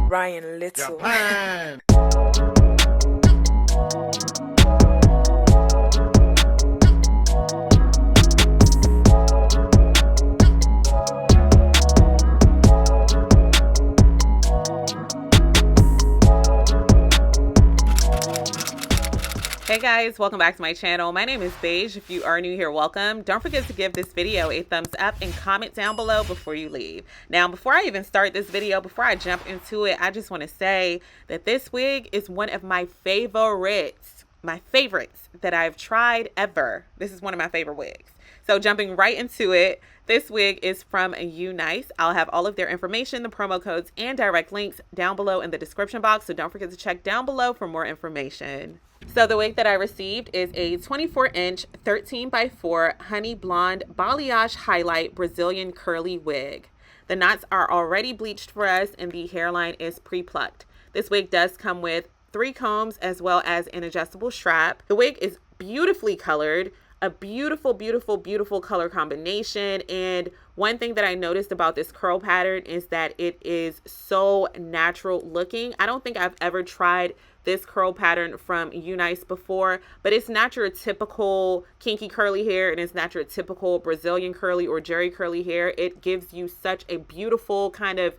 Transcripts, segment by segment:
Ryan Little. Japan. Hey guys, welcome back to my channel. My name is Beige. If you are new here, welcome. Don't forget to give this video a thumbs up and comment down below before you leave. Now, before I even start this video, before I jump into it, I just want to say that this wig is one of my favorites that I've tried ever. This is one of my favorite wigs. So jumping right into it, this wig is from UNice. I'll have all of their information, the promo codes, and direct links down below in the description box. So don't forget to check down below for more information. So the wig that I received is a 24-inch 13x4 honey blonde balayage highlight Brazilian curly wig. The knots are already bleached for us and the hairline is pre-plucked. This wig does come with 3 combs as well as an adjustable strap. The wig is beautifully colored, a beautiful color combination. And one thing that I noticed about this curl pattern is that it is so natural looking. I don't think I've ever tried this curl pattern from UNice before, but it's not your typical kinky curly hair, and it's not your typical Brazilian curly or Jerry curly hair. It gives you such a beautiful kind of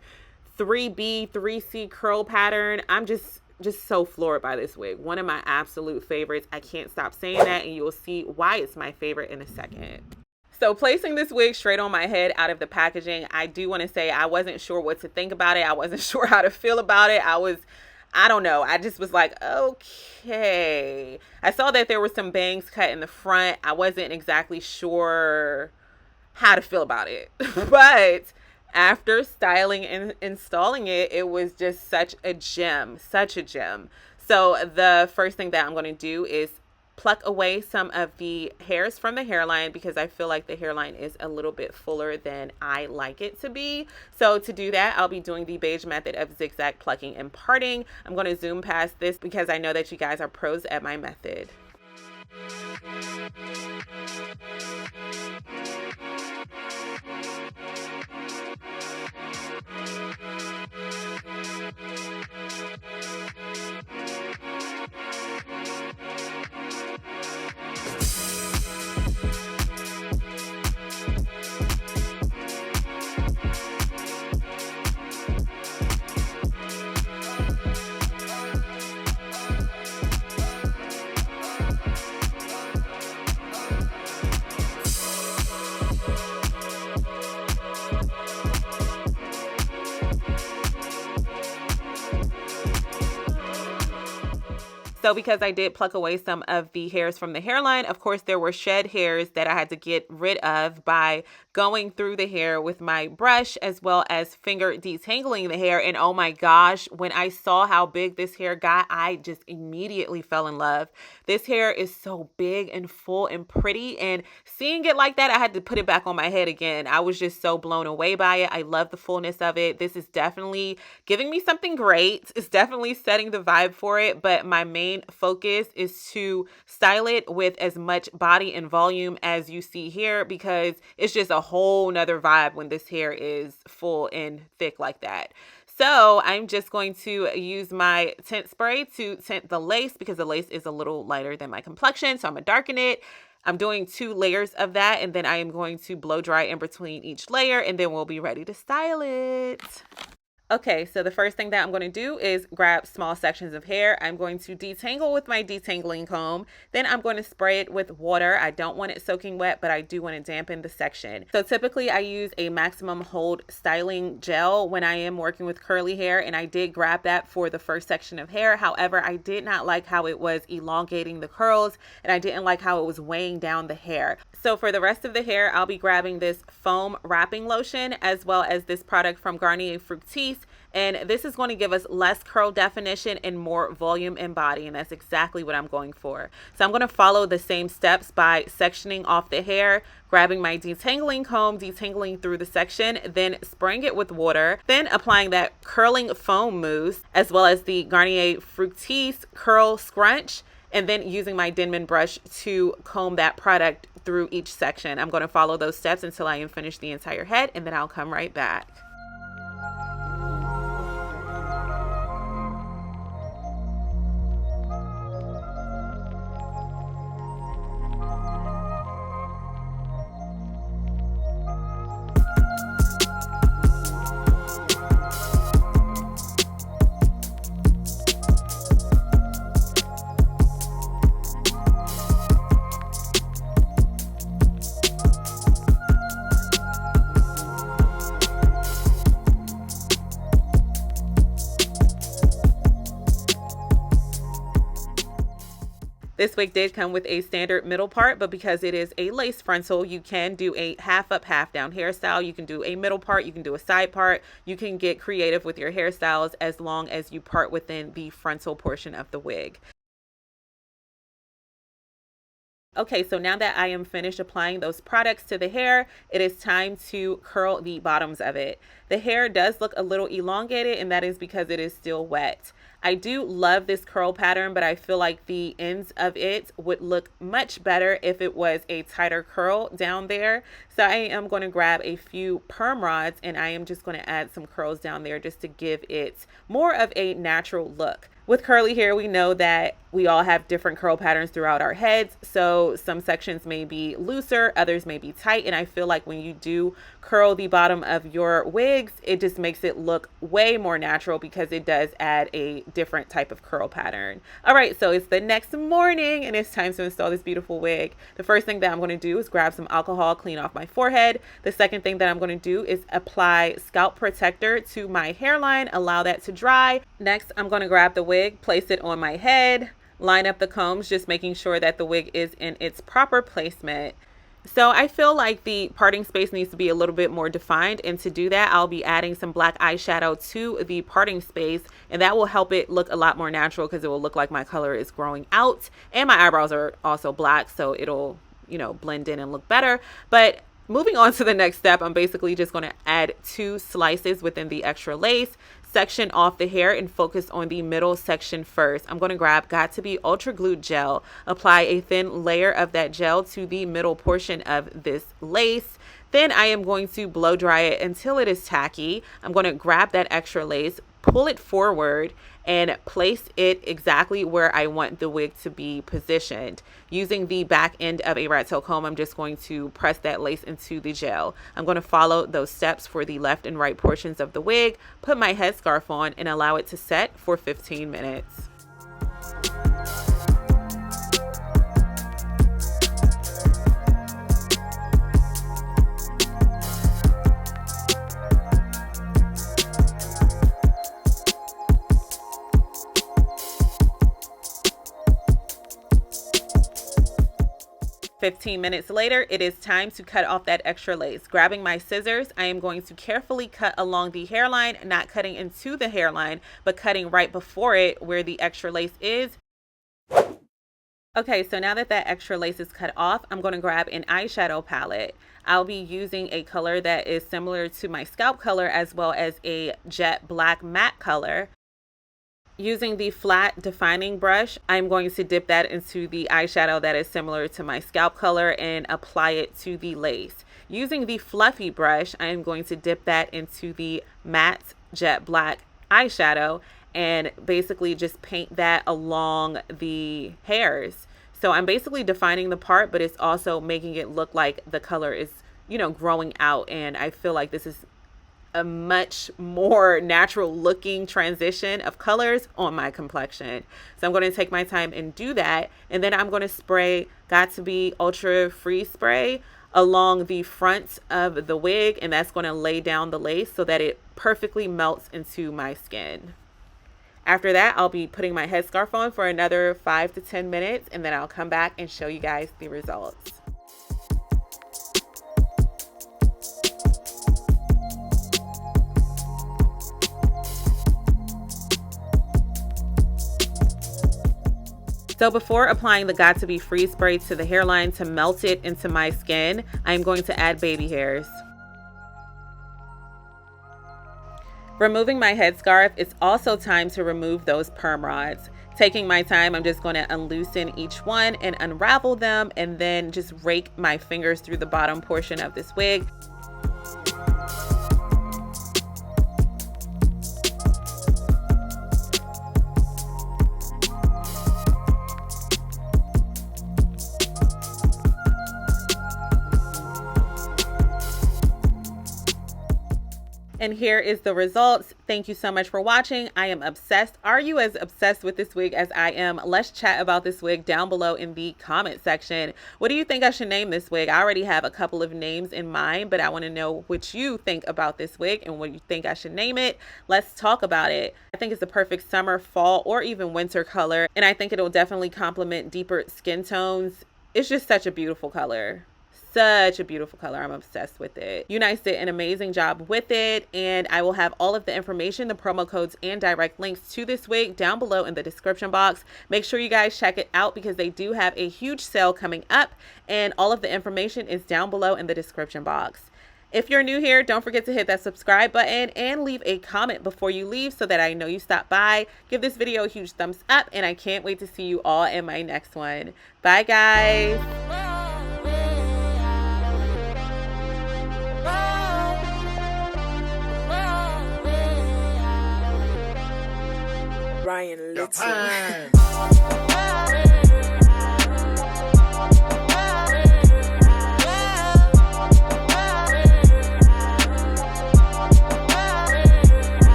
3B, 3C curl pattern. I'm just so floored by this wig. One of my absolute favorites. I can't stop saying that, and you will see why it's my favorite in a second. So placing this wig straight on my head out of the packaging, I do want to say I wasn't sure what to think about it. I wasn't sure how to feel about it. I don't know. I just was like, okay. I saw that there were some bangs cut in the front. I wasn't exactly sure how to feel about it. But after styling and installing it, it was just such a gem, such a gem. So the first thing that I'm going to do is pluck away some of the hairs from the hairline because I feel like the hairline is a little bit fuller than I like it to be. So to do that, I'll be doing the Beige method of zigzag plucking and parting. I'm going to zoom past this because I know that you guys are pros at my method. So because I did pluck away some of the hairs from the hairline, of course, there were shed hairs that I had to get rid of by going through the hair with my brush as well as finger detangling the hair. And oh my gosh, when I saw how big this hair got, I just immediately fell in love. This hair is so big and full and pretty, and seeing it like that, I had to put it back on my head again. I was just so blown away by it. I love the fullness of it. This is definitely giving me something great. It's definitely setting the vibe for it, but my main focus is to style it with as much body and volume as you see here, because it's just a whole nother vibe when this hair is full and thick like that. So I'm just going to use my tint spray to tint the lace because the lace is a little lighter than my complexion. So I'm gonna darken it. I'm doing 2 layers of that, and then I am going to blow dry in between each layer, and then we'll be ready to style it. Okay, so the first thing that I'm going to do is grab small sections of hair. I'm going to detangle with my detangling comb. Then I'm going to spray it with water. I don't want it soaking wet, but I do want to dampen the section. So typically I use a maximum hold styling gel when I am working with curly hair, and I did grab that for the first section of hair. However, I did not like how it was elongating the curls, and I didn't like how it was weighing down the hair. So for the rest of the hair, I'll be grabbing this foam wrapping lotion as well as this product from Garnier Fructis. And this is going to give us less curl definition and more volume and body, and that's exactly what I'm going for. So I'm going to follow the same steps by sectioning off the hair, grabbing my detangling comb, detangling through the section, then spraying it with water, then applying that curling foam mousse as well as the Garnier Fructis curl scrunch, and then using my Denman brush to comb that product through each section. I'm going to follow those steps until I am finished the entire head, and then I'll come right back. This wig did come with a standard middle part, but because it is a lace frontal, you can do a half up, half down hairstyle. You can do a middle part, you can do a side part. You can get creative with your hairstyles as long as you part within the frontal portion of the wig. Okay, so now that I am finished applying those products to the hair, it is time to curl the bottoms of it. The hair does look a little elongated, and that is because it is still wet. I do love this curl pattern, but I feel like the ends of it would look much better if it was a tighter curl down there. So I am going to grab a few perm rods, and I am just going to add some curls down there just to give it more of a natural look. With curly hair, we know that we all have different curl patterns throughout our heads. So some sections may be looser, others may be tight. And I feel like when you do curl the bottom of your wigs, it just makes it look way more natural because it does add a different type of curl pattern. All right, so it's the next morning and it's time to install this beautiful wig. The first thing that I'm going to do is grab some alcohol, clean off my forehead. The second thing that I'm going to do is apply scalp protector to my hairline, allow that to dry. Next, I'm going to grab the wig, place it on my head, line up the combs, just making sure that the wig is in its proper placement. So I feel like the parting space needs to be a little bit more defined, and to do that, I'll be adding some black eyeshadow to the parting space, and that will help it look a lot more natural because it will look like my color is growing out, and my eyebrows are also black, so it'll, you know, blend in and look better. But moving on to the next step, I'm basically just going to add 2 slices within the extra lace, section off the hair, and focus on the middle section first. I'm going to grab Got To Be Ultra Glue Gel, apply a thin layer of that gel to the middle portion of this lace. Then I am going to blow dry it until it is tacky. I'm going to grab that extra lace, pull it forward, and place it exactly where I want the wig to be positioned. Using the back end of a rat tail comb, I'm just going to press that lace into the gel. I'm going to follow those steps for the left and right portions of the wig, put my headscarf on, and allow it to set for 15 minutes. "15 minutes later, it is time to cut off that extra lace. Grabbing my scissors, I am going to carefully cut along the hairline, not cutting into the hairline, but cutting right before it where the extra lace is. Okay, so now that that extra lace is cut off, I'm going to grab an eyeshadow palette. I'll be using a color that is similar to my scalp color as well as a jet black matte color. Using the flat defining brush, I'm going to dip that into the eyeshadow that is similar to my scalp color and apply it to the lace. Using the fluffy brush, I am going to dip that into the matte jet black eyeshadow and basically just paint that along the hairs. So I'm basically defining the part, but it's also making it look like the color is, you know, growing out. And I feel like this is a much more natural looking transition of colors on my complexion. So I'm going to take my time and do that. And then I'm going to spray Got To Be Ultra Free Spray along the front of the wig. And that's going to lay down the lace so that it perfectly melts into my skin. After that, I'll be putting my headscarf on for another 5 to 10 minutes. And then I'll come back and show you guys the results. So before applying the Got To Be Free Spray to the hairline to melt it into my skin, I'm going to add baby hairs. Removing my headscarf, it's also time to remove those perm rods. Taking my time, I'm just going to unloosen each one and unravel them, and then just rake my fingers through the bottom portion of this wig. And here is the results. Thank you so much for watching. I am obsessed. Are you as obsessed with this wig as I am? Let's chat about this wig down below in the comment section. What do you think I should name this wig? I already have a couple of names in mind, but I want to know what you think about this wig and what you think I should name it. Let's talk about it. I think it's the perfect summer, fall, or even winter color. And I think it'll definitely complement deeper skin tones. It's just such a beautiful color. Such a beautiful color. I'm obsessed with it. UNice did an amazing job with it, and I will have all of the information, the promo codes, and direct links to this wig down below in the description box. Make sure you guys check it out because they do have a huge sale coming up, and all of the information is down below in the description box. If you're new here, don't forget to hit that subscribe button and leave a comment before you leave so that I know you stopped by. Give this video a huge thumbs up, and I can't wait to see you all in my next one. Bye, guys. Ryan Little.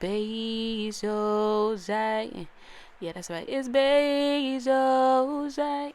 Beige, Ojai. Yeah, that's right. It's beige, Ojai.